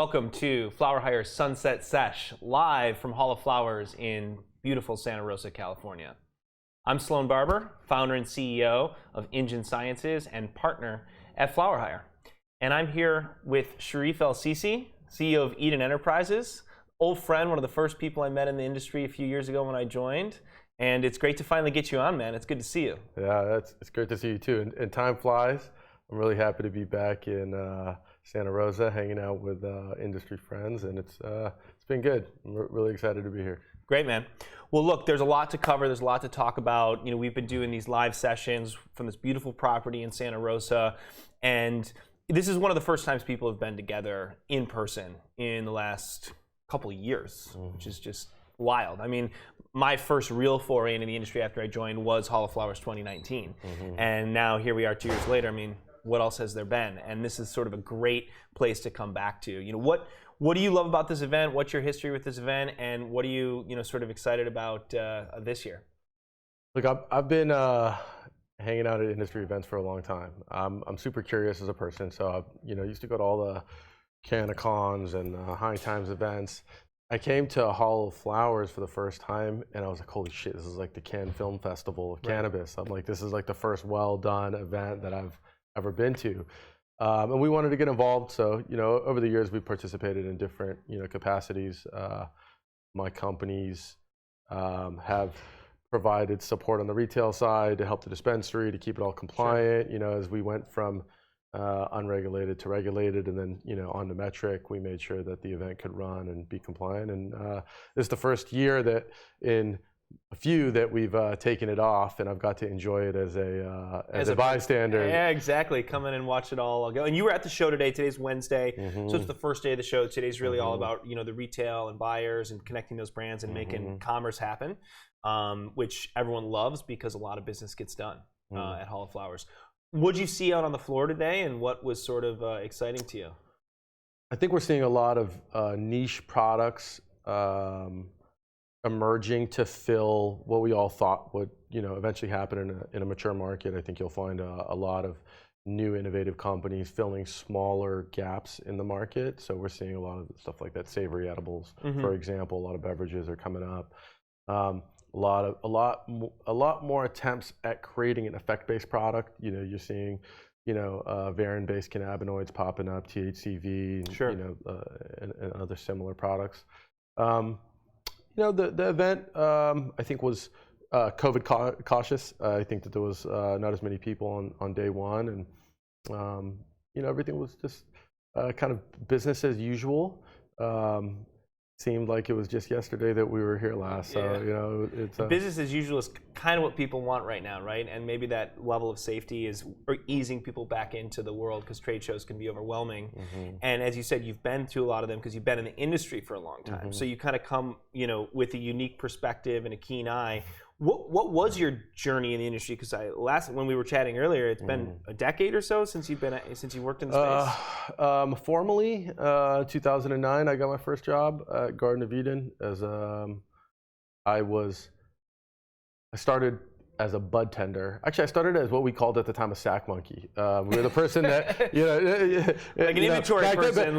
welcome to FlowerHire Sunset Sesh, live from Hall of Flowers in beautiful Santa Rosa, California. I'm Sloane Barbour, founder and CEO of Engine Sciences and partner at FlowerHire. And I'm here with Shareef El-Sissi, CEO of Eden Enterprises, old friend, one of the first people I met in the industry a few years ago when I joined. And it's great to finally get you on, man. It's good to see you. Yeah, it's great to see you too. And time flies. I'm really happy to be back in Santa Rosa, hanging out with industry friends, and it's been good. I'm really excited to be here. Great, man. Well, look, there's a lot to cover. There's a lot to talk about. You know, we've been doing these live sessions from this beautiful property in Santa Rosa, and this is one of the first times people have been together in person in the last couple of years, which is just wild. I mean, my first real foray into the industry after I joined was Hall of Flowers 2019, and now here we are 2 years later. I mean, what else has there been? And this is sort of a great place to come back to. You know, what do you love about this event? What's your history with this event? And what are you sort of excited about this year? Look, I've been hanging out at industry events for a long time. I'm super curious as a person, so I used to go to all the Cannabis and High Times events. I came to Hall of Flowers for the first time, and I was like, holy shit, this is like the Cannes Film Festival of Cannabis. I'm like, this is like the first well-done event that I've ever been to. And we wanted to get involved, so over the years we've participated in different capacities. My companies have provided support on the retail side to help the dispensary to keep it all compliant. Sure. As we went from unregulated to regulated, and then on to metric, we made sure that the event could run and be compliant. And this is the first year that in a few that we've taken it off, and I've got to enjoy it as a bystander. Yeah, exactly. Come in and watch it all go. And you were at the show today. Today's Wednesday, so it's the first day of the show. Today's really all about the retail and buyers and connecting those brands and making commerce happen, which everyone loves because a lot of business gets done at Hall of Flowers. What did you see out on the floor today, and what was sort of exciting to you? I think we're seeing a lot of niche products emerging to fill what we all thought would eventually happen in a mature market. I think you'll find a lot of new innovative companies filling smaller gaps in the market. So we're seeing a lot of stuff like that. Savory edibles, for example. A lot of beverages are coming up. A lot more attempts at creating an effect-based product. You're seeing variant-based cannabinoids popping up, THCV, and other similar products. The event I think was COVID cautious. I think that there was not as many people on day one, and everything was just kind of business as usual. Seemed like it was just yesterday that we were here last. So it's business as usual is kind of what people want right now, right? And maybe that level of safety is easing people back into the world, because trade shows can be overwhelming. And as you said, you've been to a lot of them because you've been in the industry for a long time. So you kind of come with a unique perspective and a keen eye. What was your journey in the industry? Because when we were chatting earlier, it's been a decade or so since you worked in the space. Formally, 2009, I got my first job at Garden of Eden as I started as a budtender. Actually, I started as what we called at the time a sack monkey. We were the person that like an inventory person.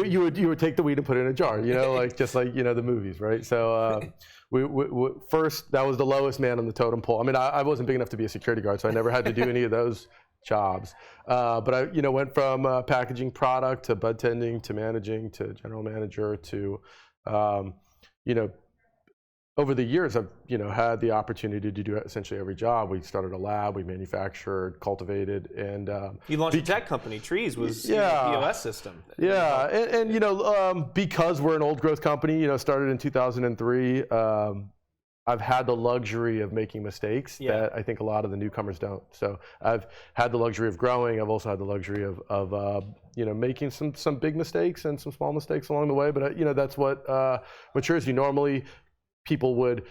You would take the weed and put it in a jar. Just like the movies, right? So. We first, that was the lowest man on the totem pole. I mean, I wasn't big enough to be a security guard, so I never had to do any of those jobs. But I, went from packaging product to bud tending to managing to general manager to, over the years, I've had the opportunity to do essentially every job. We started a lab, we manufactured, cultivated, and you launched a tech company. Trees was the POS system. Yeah, and because we're an old growth company, started in 2003. I've had the luxury of making mistakes that I think a lot of the newcomers don't. So I've had the luxury of growing. I've also had the luxury of making some big mistakes and some small mistakes along the way. But that's what matures you. Normally, people would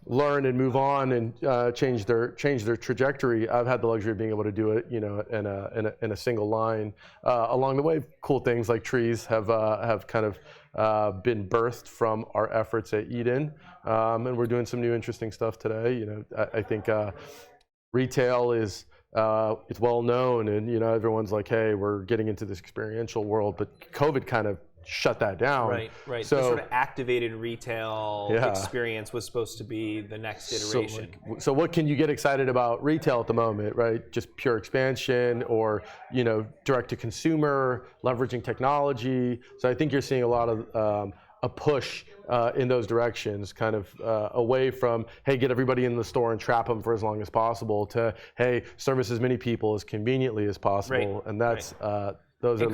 learn and move on and change their trajectory. I've had the luxury of being able to do it, in a single line. Along the way, cool things like trees have kind of been birthed from our efforts at Eden, and we're doing some new interesting stuff today. I think retail is it's well known, and everyone's like, hey, we're getting into this experiential world, but COVID kind of shut that down. Right. So the sort of activated retail experience was supposed to be the next iteration. So what can you get excited about retail at the moment, right? Just pure expansion, or direct to consumer, leveraging technology. So I think you're seeing a lot of a push in those directions, kind of away from, hey, get everybody in the store and trap them for as long as possible, to, hey, service as many people as conveniently as possible. And that's those are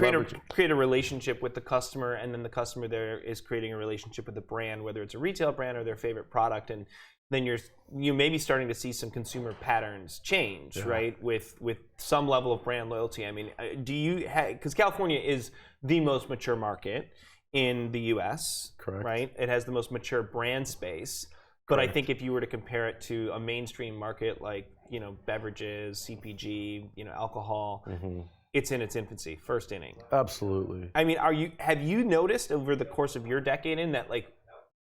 create a relationship with the customer, and then the customer there is creating a relationship with the brand, whether it's a retail brand or their favorite product, and then you may be starting to see some consumer patterns change, right? With some level of brand loyalty. I mean, do you because California is the most mature market in the U.S., correct? Right? It has the most mature brand space. But I think if you were to compare it to a mainstream market like beverages, CPG, alcohol. It's in its infancy, first inning. Absolutely. I mean, have you noticed over the course of your decade that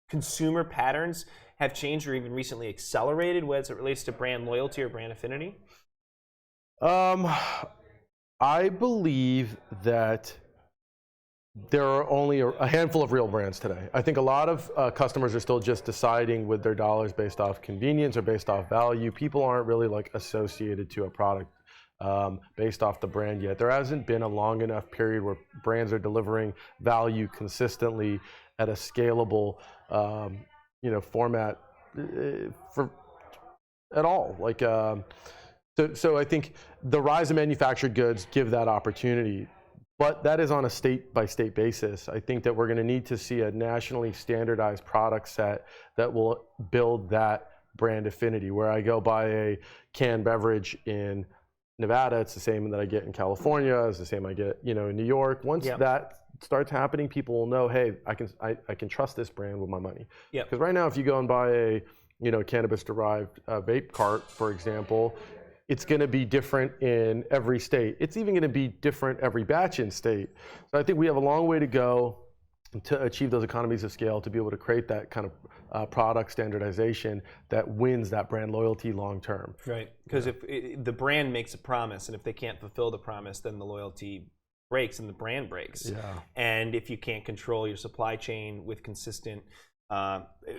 consumer patterns have changed or even recently accelerated as it relates to brand loyalty or brand affinity? I believe that there are only a handful of real brands today. I think a lot of customers are still just deciding with their dollars based off convenience or based off value. People aren't really associated to a product based off the brand yet. There hasn't been a long enough period where brands are delivering value consistently at a scalable, format at all. So I think the rise of manufactured goods give that opportunity, but that is on a state-by-state basis. I think that we're going to need to see a nationally standardized product set that will build that brand affinity. Where I go buy a canned beverage in Nevada, it's the same that I get in California, it's the same I get, in New York. Once that starts happening, people will know, hey, I can trust this brand with my money. Because right now, if you go and buy a, cannabis-derived vape cart, for example, it's going to be different in every state. It's even going to be different every batch in state. So I think we have a long way to go to achieve those economies of scale, to be able to create that kind of product standardization that wins that brand loyalty long term. Right, because if the brand makes a promise, and if they can't fulfill the promise, then the loyalty breaks and the brand breaks. And if you can't control your supply chain with consistent,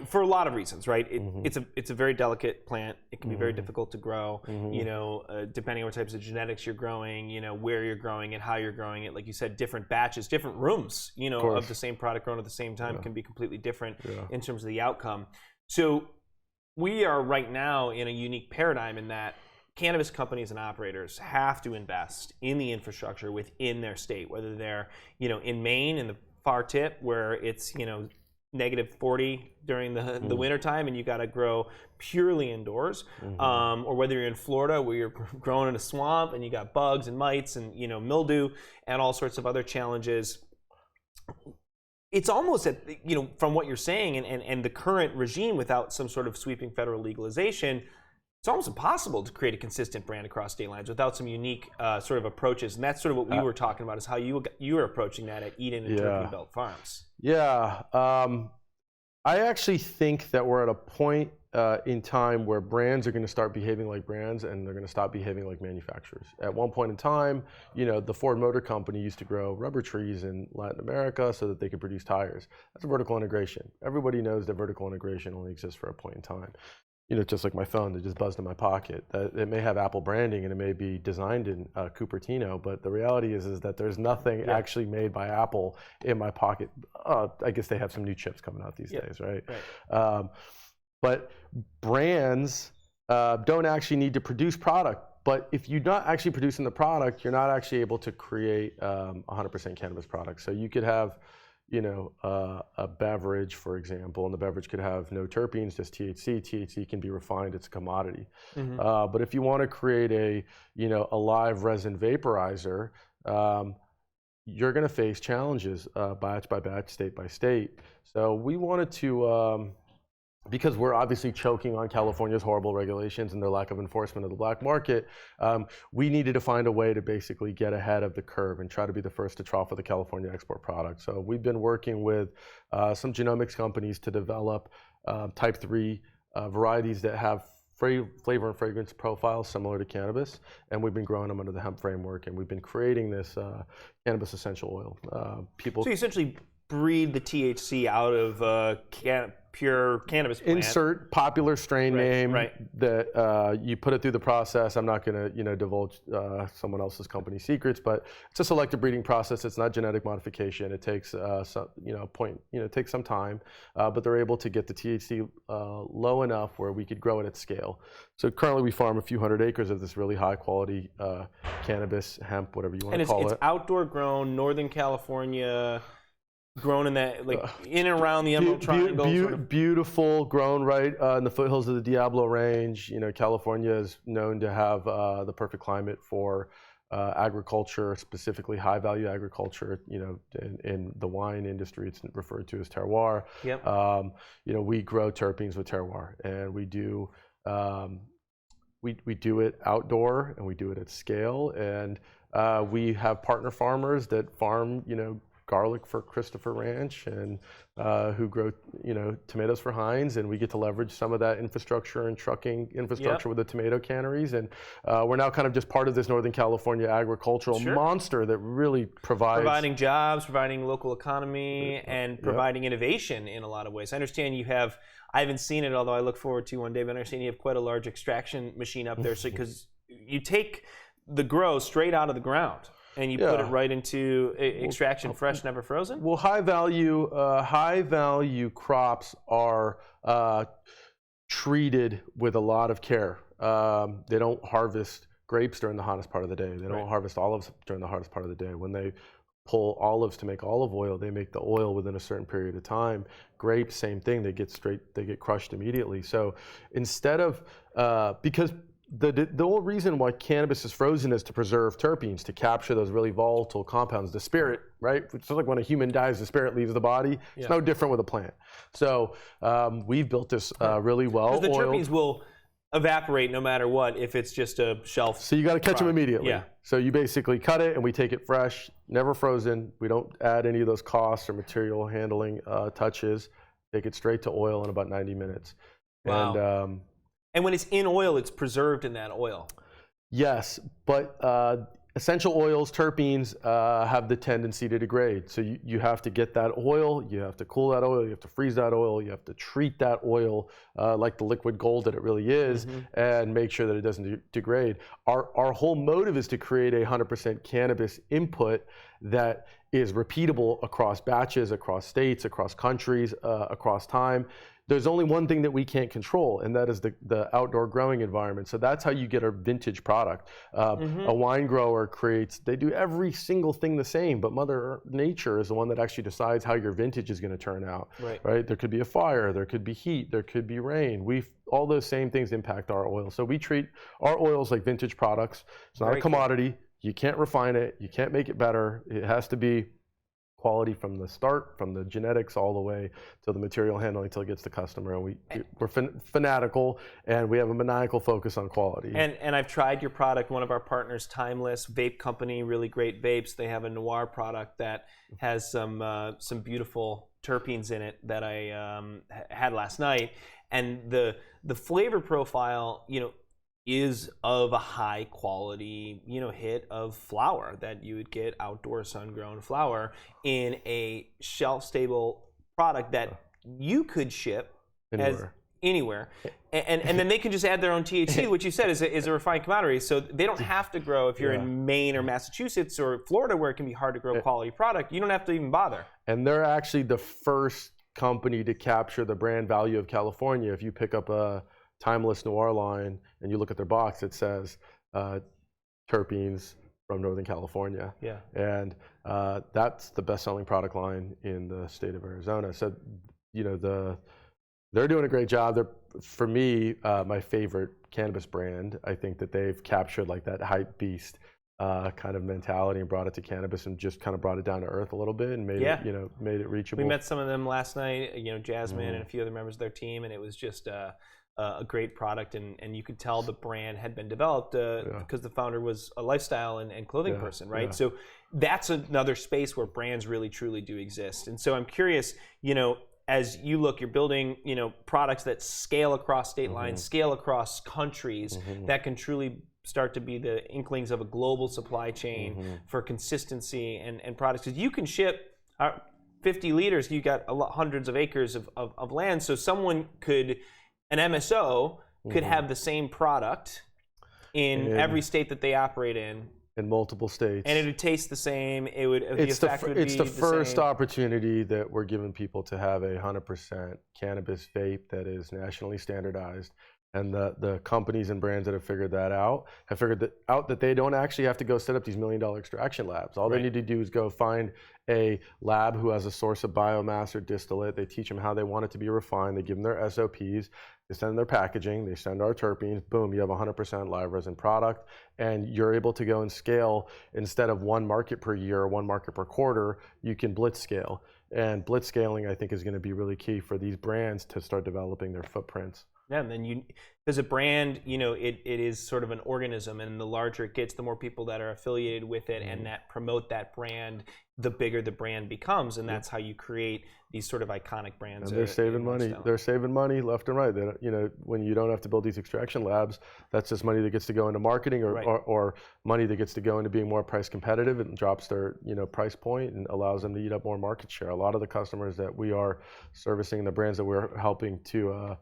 for a lot of reasons, right? It's a very delicate plant. It can be very difficult to grow. Depending on what types of genetics you're growing, where you're growing it, how you're growing it. Like you said, different batches, different rooms, of the same product grown at the same time can be completely different in terms of the outcome. So we are right now in a unique paradigm in that cannabis companies and operators have to invest in the infrastructure within their state, whether they're, in Maine in the far tip where it's, -40 during the winter time and you got to grow purely indoors, or whether you're in Florida where you're growing in a swamp and you got bugs and mites and mildew and all sorts of other challenges. It's almost from what you're saying and the current regime, without some sort of sweeping federal legalization, it's almost impossible to create a consistent brand across state lines without some unique sort of approaches. And that's sort of what we were talking about, is how you were approaching that at Eden and Turkey Belt Farms. I actually think that we're at a point in time where brands are going to start behaving like brands, and they're going to stop behaving like manufacturers. At one point in time, the Ford Motor Company used to grow rubber trees in Latin America so that they could produce tires. That's a vertical integration. Everybody knows that vertical integration only exists for a point in time. Just like my phone that just buzzed in my pocket. It may have Apple branding and it may be designed in Cupertino, but the reality is that there's nothing actually made by Apple in my pocket. I guess they have some new chips coming out these days, right? But brands don't actually need to produce product. But if you're not actually producing the product, you're not actually able to create 100% cannabis products. So you could have a beverage, for example, and the beverage could have no terpenes, just THC. THC can be refined; it's a commodity. But if you want to create a live resin vaporizer, you're going to face challenges batch by batch, state by state. So we wanted to. Because we're obviously choking on California's horrible regulations and their lack of enforcement of the black market, we needed to find a way to basically get ahead of the curve and try to be the first to trough with the California export product. So we've been working with some genomics companies to develop type 3 varieties that have flavor and fragrance profiles similar to cannabis, and we've been growing them under the hemp framework, and we've been creating this cannabis essential oil. So you essentially breed the THC out of pure cannabis plant. Insert popular strain name that you put it through the process. I'm not going to divulge someone else's company secrets, but it's a selective breeding process. It's not genetic modification. It takes it takes some time, but they're able to get the THC low enough where we could grow it at scale. So currently we farm a few hundred acres of this really high quality cannabis, hemp, whatever you want to call it. And it's outdoor grown, Northern California. Grown in that, in and around the Emerald Triangle. Beautiful, grown right in the foothills of the Diablo Range. California is known to have the perfect climate for agriculture, specifically high-value agriculture. In the wine industry, it's referred to as terroir. Yep. We grow terpenes with terroir, and we do it outdoor, and we do it at scale, and we have partner farmers that farm, garlic for Christopher Ranch, and who grow tomatoes for Heinz, and we get to leverage some of that infrastructure and trucking infrastructure with the tomato canneries, and we're now kind of just part of this Northern California agricultural monster that really providing jobs, providing local economy, and providing innovation in a lot of ways. I understand you have, I haven't seen it, although I look forward to one day, but I understand you have quite a large extraction machine up there, so because you take the grow straight out of the ground and you put it right into extraction, fresh, never frozen? Well, high value crops are treated with a lot of care. They don't harvest grapes during the hottest part of the day. They don't harvest olives during the hottest part of the day. When they pull olives to make olive oil, they make the oil within a certain period of time. Grapes, same thing. They get crushed immediately. So instead of because the whole reason why cannabis is frozen is to preserve terpenes, to capture those really volatile compounds, the spirit, right? It's like when a human dies, the spirit leaves the body. It's no different with a plant. So we've built this really well. Because the terpenes will evaporate no matter what if it's just a shelf. So you got to catch them immediately. Yeah. So you basically cut it and we take it fresh, never frozen. We don't add any of those costs or material handling touches. Take it straight to oil in about 90 minutes. Wow. And when it's in oil, it's preserved in that oil. Yes, but essential oils, terpenes, have the tendency to degrade. So you have to get that oil, you have to cool that oil, you have to freeze that oil, you have to treat that oil like the liquid gold that it really is, and make sure that it doesn't degrade. Our whole motive is to create a 100% cannabis input that is repeatable across batches, across states, across countries, across time. There's only one thing that we can't control, and that is the outdoor growing environment. So that's how you get a vintage product. A wine grower they do every single thing the same, but Mother Nature is the one that actually decides how your vintage is going to turn out. Right? There could be a fire, there could be heat, there could be rain. All those same things impact our oil. So we treat our oils like vintage products. It's not a commodity. Cool. You can't refine it. You can't make it better. It has to be quality from the start, from the genetics all the way to the material handling until it gets to customer. And we're fanatical, and we have a maniacal focus on quality. And I've tried your product. One of our partners, Timeless Vape Company, really great vapes. They have a noir product that has some beautiful terpenes in it that I had last night. And the flavor profile, is of a high quality, hit of flower that you would get outdoor sun-grown flower in a shelf-stable product that you could ship anywhere. And then they can just add their own THC, which you said is a refined commodity. So they don't have to grow if you're in Maine or Massachusetts or Florida, where it can be hard to grow quality product. You don't have to even bother. And they're actually the first company to capture the brand value of California. If you pick up a Timeless Noir line and you look at their box, it says terpenes from Northern California. Yeah. And that's the best-selling product line in the state of Arizona. So, they're doing a great job. They're, for me, my favorite cannabis brand. I think that they've captured like that hype beast kind of mentality and brought it to cannabis and just kind of brought it down to earth a little bit and made it, made it reachable. We met some of them last night, Jasmine and a few other members of their team, and it was just a great product, and you could tell the brand had been developed because the founder was a lifestyle and clothing person, right? So that's another space where brands really truly do exist. And so I'm curious, as you look, you're building, products that scale across state lines, scale across countries, that can truly start to be the inklings of a global supply chain for consistency and products. Because you can ship 50 liters, you got hundreds of acres of land. So someone could, an MSO could have the same product in every state that they operate in multiple states, and it would taste the same. It would. It's the first opportunity that we're giving people to have a 100% cannabis vape that is nationally standardized. And the companies and brands that have figured that out that they don't actually have to go set up these $1 million extraction labs. All they need to do is go find a lab who has a source of biomass or distillate. They teach them how they want it to be refined. They give them their SOPs. They send their packaging. They send our terpenes. Boom, you have 100% live resin product. And you're able to go and scale. Instead of one market per year or one market per quarter, you can blitz scale. And blitz scaling, I think, is going to be really key for these brands to start developing their footprints. Yeah, and then as a brand, it is sort of an organism, and the larger it gets, the more people that are affiliated with it and that promote that brand, the bigger the brand becomes, and that's how you create these sort of iconic brands. And they're saving money. They're saving money left and right. When you don't have to build these extraction labs, that's just money that gets to go into marketing or money that gets to go into being more price competitive. It drops their price point and allows them to eat up more market share. A lot of the customers that we are servicing, the brands that we're helping to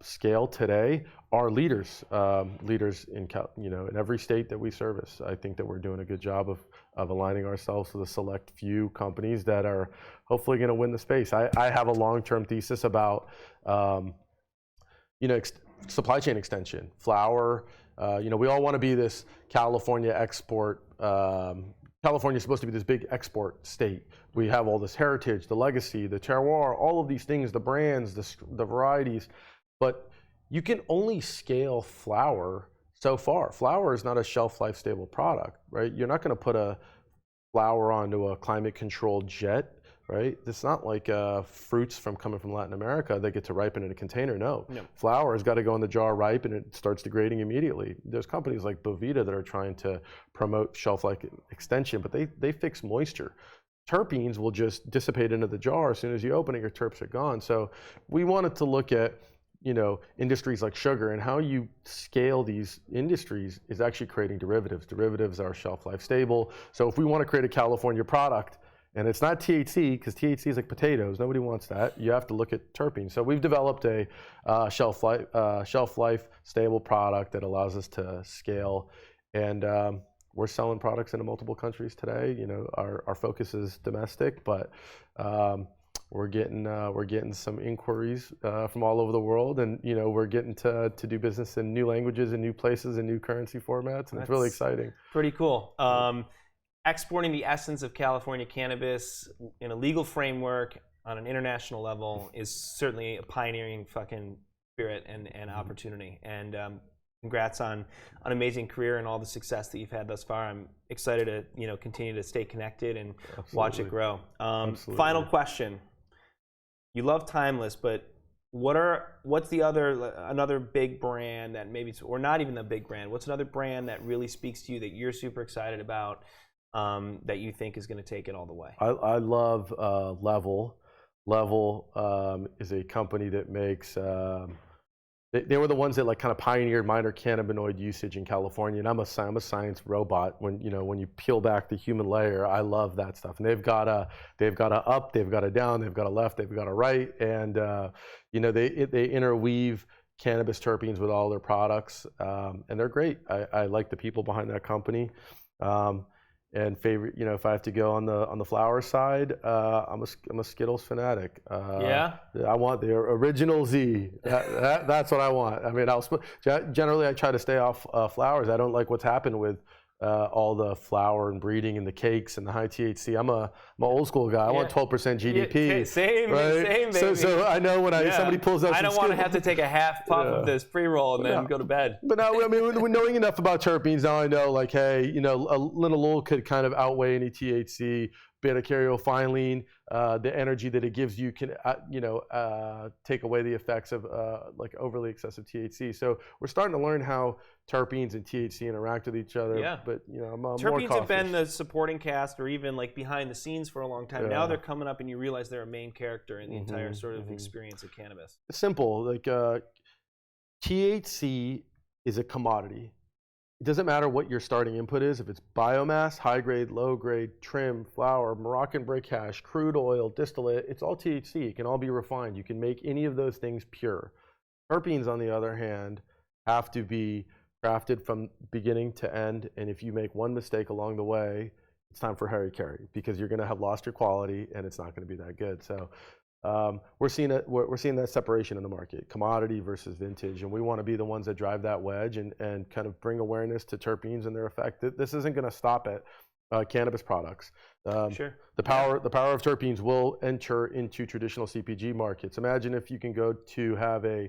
scale today are leaders in in every state that we service. I think that we're doing a good job of aligning ourselves with a select few companies that are hopefully going to win the space. I have a long-term thesis about supply chain extension. Flower, we all want to be this California export. California is supposed to be this big export state. We have all this heritage, the legacy, the terroir, all of these things, the brands, the varieties, but you can only scale flower so far. Flower is not a shelf life stable product, right? You're not going to put a flower onto a climate controlled jet, right? It's not like fruits coming from Latin America that get to ripen in a container. No. Flower has got to go in the jar, ripe, and it starts degrading immediately. There's companies like Bovita that are trying to promote shelf life extension, but they fix moisture. Terpenes will just dissipate into the jar as soon as you open it. Your terps are gone. So we wanted to look at industries like sugar, and how you scale these industries is actually creating derivatives. Derivatives are shelf life stable. So if we want to create a California product, and it's not THC, because THC is like potatoes. Nobody wants that. You have to look at terpenes. So we've developed a shelf life stable product that allows us to scale, and we're selling products into multiple countries today. Our focus is domestic, but we're getting some inquiries from all over the world, and we're getting to do business in new languages and new places and new currency formats, and it's really exciting. Pretty cool. Exporting the essence of California cannabis in a legal framework on an international level is certainly a pioneering fucking spirit and opportunity. And congrats on an amazing career and all the success that you've had thus far. I'm excited to continue to stay connected and watch it grow. Final question. You love Timeless, but what's another big brand that maybe, or not even a big brand, what's another brand that really speaks to you that you're super excited about, that you think is going to take it all the way? I love Level. Level is a company that makes, they were the ones that kind of pioneered minor cannabinoid usage in California, and I'm a science robot. When you peel back the human layer, I love that stuff. And they've got a up, they've got a down, they've got a left, they've got a right, and they interweave cannabis terpenes with all their products, and they're great. I like the people behind that company. And favorite, if I have to go on the flower side, I'm a Skittles fanatic. Yeah. I want the original Z. That's what I want. I mean, generally I try to stay off flowers. I don't like what's happened with all the flour and breeding and the cakes and the high THC. I'm an old school guy. I want 12% GDP. Same, baby. So I know when somebody pulls out. I don't want to have to take a half puff of this pre-roll and then go to bed. But now, I mean, when knowing enough about terpenes, now I know, hey, a linalool could kind of outweigh any THC. Beta-caryophyllene, the energy that it gives you can, take away the effects of overly excessive THC. So we're starting to learn how terpenes and THC interact with each other. Yeah. But I'm more terpenes cautious. have been the supporting cast or even behind the scenes for a long time. Now they're coming up, and you realize they're a main character in the entire sort of experience of cannabis. It's simple. THC is a commodity. it doesn't matter what your starting input is. If it's biomass, high grade, low grade, trim, flower, Moroccan brick hash, crude oil, distillate, it's all THC. It can all be refined. You can make any of those things pure. Terpenes, on the other hand, have to be crafted from beginning to end. And if you make one mistake along the way, it's time for Harry Carry, because you're going to have lost your quality and it's not going to be that good. So we're seeing that separation in the market, commodity versus vintage, and we want to be the ones that drive that wedge and kind of bring awareness to terpenes and their effect. This isn't going to stop at cannabis products. Sure. The power of terpenes will enter into traditional CPG markets. Imagine if you can go to have a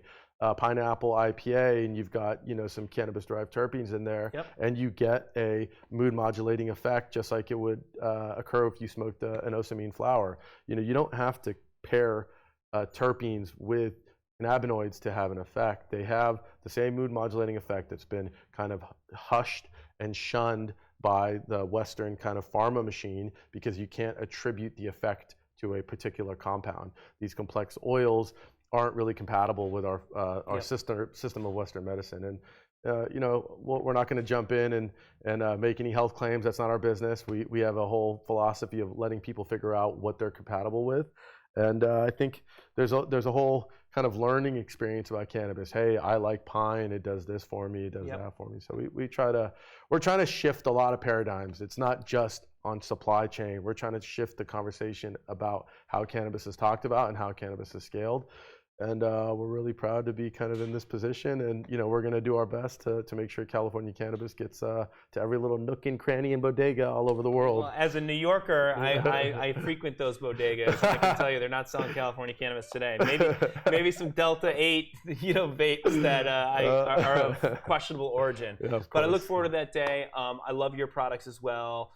pineapple IPA and you've got some cannabis derived terpenes in there, and you get a mood modulating effect just like it would occur if you smoked an osamine flower. You don't have to pair terpenes with cannabinoids to have an effect. They have the same mood modulating effect that's been kind of hushed and shunned by the Western kind of pharma machine, because you can't attribute the effect to a particular compound. These complex oils aren't really compatible with our system of Western medicine. And we're not going to jump in and make any health claims. That's not our business. We have a whole philosophy of letting people figure out what they're compatible with. And I think there's a whole kind of learning experience about cannabis. Hey, I like pine. It does this for me. It does that for me. So we're trying to shift a lot of paradigms. It's not just on supply chain. We're trying to shift the conversation about how cannabis is talked about and how cannabis is scaled. And we're really proud to be kind of in this position, and we're going to do our best to make sure California cannabis gets to every little nook and cranny and bodega all over the world. Well, as a New Yorker, I frequent those bodegas. I can tell you they're not selling California cannabis today. Maybe some Delta 8 vapes that are of questionable origin. Yeah, but I look forward to that day. I love your products as well,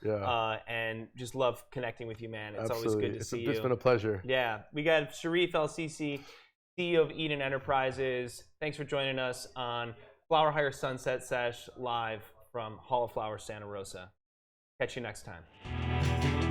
and just love connecting with you, man. It's always good to see you. It's been a pleasure. Yeah, we got Shareef El-Sissi, CEO of Eden Enterprises. Thanks for joining us on FlowerHire Sunset Sesh live from Hall of Flowers, Santa Rosa. Catch you next time.